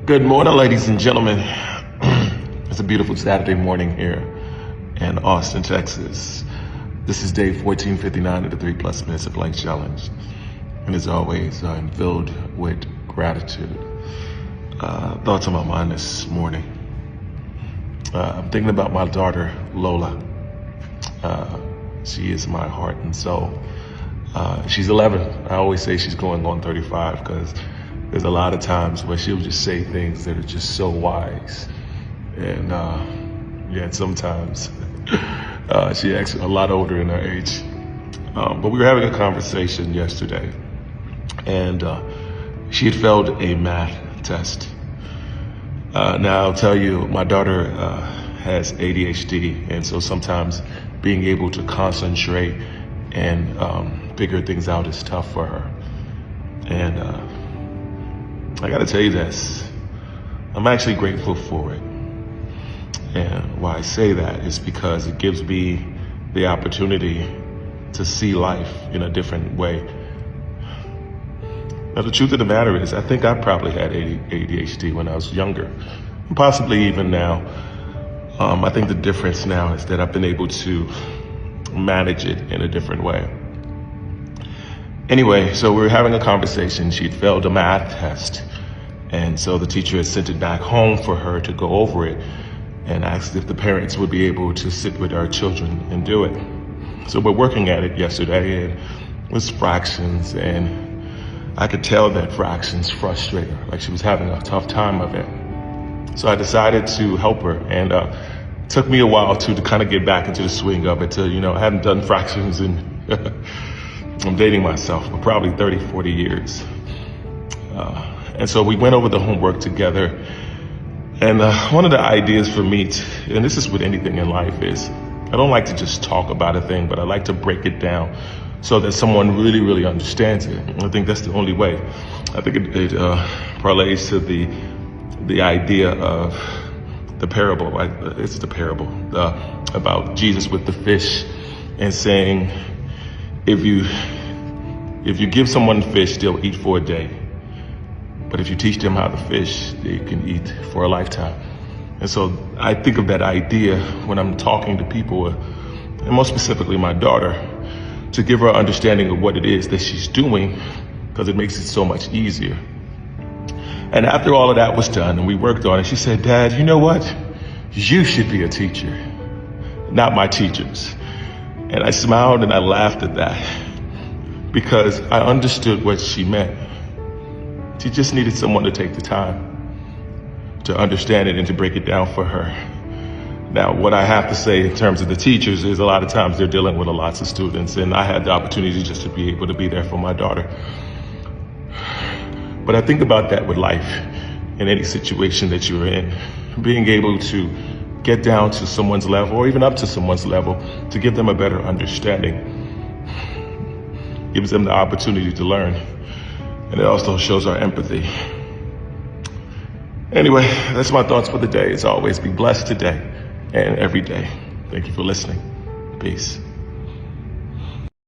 Good morning, ladies and gentlemen. It's a beautiful Saturday morning here in Austin, Texas. This is day 1459 of the 3 Plus Minutes of Life Challenge. And as always, I'm filled with gratitude. Thoughts on my mind this morning. I'm thinking about my daughter, Lola. She is my heart and soul. She's 11. I always say she's going on 35 because there's a lot of times where she'll just say things that are just so wise. And sometimes she acts a lot older in her age. But we were having a conversation yesterday, and she had failed a math test. Now I'll tell you, my daughter has ADHD, and so sometimes being able to concentrate and figure things out is tough for her. And I gotta tell you this, I'm actually grateful for it. And why I say that is because it gives me the opportunity to see life in a different way. Now, the truth of the matter is, I think I probably had ADHD when I was younger, and possibly even now. I think the difference now is that I've been able to manage it in a different way. Anyway, so we were having a conversation. She'd failed a math test. And so the teacher had sent it back home for her to go over it and asked if the parents would be able to sit with our children and do it. So we're working at it yesterday, and it was fractions, and I could tell that fractions frustrated her, like she was having a tough time of it. So I decided to help her, and it took me a while to kind of get back into the swing of it. I hadn't done fractions in I'm dating myself, but probably 30, 40 years. And so we went over the homework together. And one of the ideas for me, and this is with anything in life, is I don't like to just talk about a thing, but I like to break it down so that someone really, really understands it. And I think that's the only way. I think it parlays to the idea of the parable, right? It's the parable about Jesus with the fish and saying, if you give someone fish, they'll eat for a day. But if you teach them how to fish, they can eat for a lifetime. And so I think of that idea when I'm talking to people, and more specifically my daughter, to give her an understanding of what it is that she's doing, because it makes it so much easier. And after all of that was done and we worked on it, she said, "Dad, you know what? You should be a teacher, not my teachers." And I smiled and I laughed at that because I understood what she meant. She just needed someone to take the time to understand it and to break it down for her. Now, what I have to say in terms of the teachers is a lot of times they're dealing with lots of students, and I had the opportunity just to be able to be there for my daughter. But I think about that with life in any situation that you're in, being able to get down to someone's level or even up to someone's level to give them a better understanding. Gives them the opportunity to learn. And it also shows our empathy. Anyway, that's my thoughts for the day. As always, be blessed today and every day. Thank you for listening. Peace.